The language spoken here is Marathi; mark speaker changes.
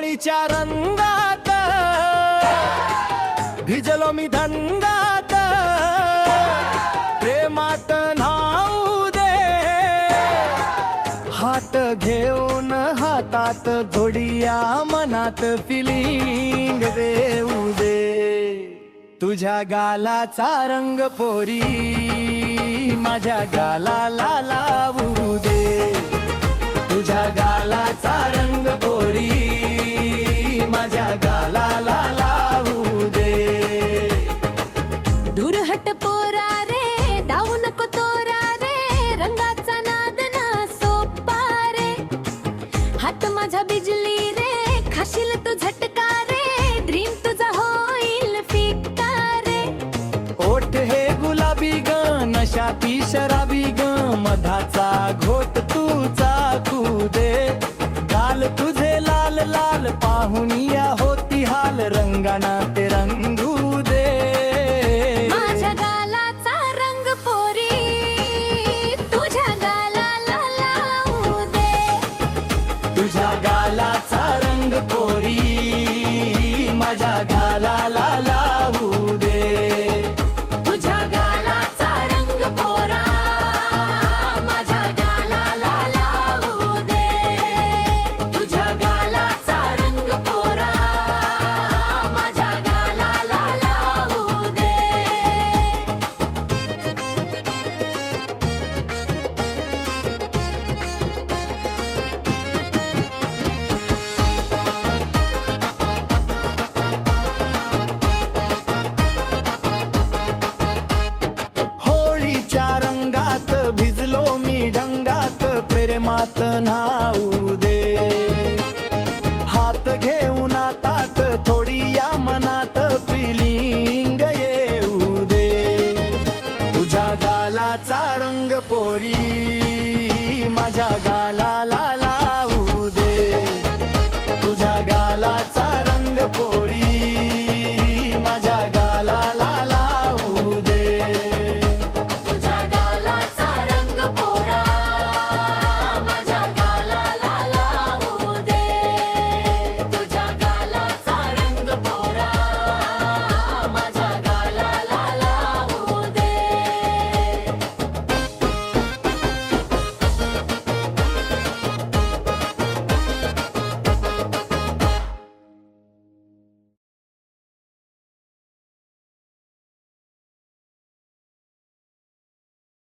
Speaker 1: होळीच्या रंगात भिजलो मी धंदात, प्रेमात न्हाऊ दे, हात घेऊन हातात जोडिया, मनात फिलिंग देऊ दे. तुझ्या गालाचा रंग पोरी माझ्या गालाला लावू दे. तुझ्या गालाचा रंग पोरी माझ्या गालाला लावू दे.
Speaker 2: दूर हट पोरा रे, धावू नको तोरा रे, रंगाचा नाद ना सोपा रे. हात माझा बिजली रे, खाशील तू झटका रे, ड्रीम तुझा होईल फिक्का रे.
Speaker 1: ओठ हे गुलाबी ग, नशा ती शराबी ग, मधाचा घोट तू चाकू दे. गाल तुझे लाल लाल पाहुनिया होती हाल, रंगाना ते रंगू दे.
Speaker 2: माझ्या गालाचा रंग पोरी तुझ्या गालाला लावू दे.
Speaker 1: तुझ्या गालाचा रंग पोरी माझ्या गालाला लावू दे.
Speaker 2: तुझ्या गालाचा रंग पोरा माझ्या गालाला लावू दे. तुझ्या गालाचा रंग पोरा माझ्या गालाला लावू दे.
Speaker 1: होळीच्या रंगात भिजलो मी ढंगात, प्रेमात न्हाऊ दे. हात घेऊन आतात थोडी या मनात फिलिंग येऊ दे. तुझ्या गालाचा रंग पोरी माझ्या गालाला लावू दे. तुझ्या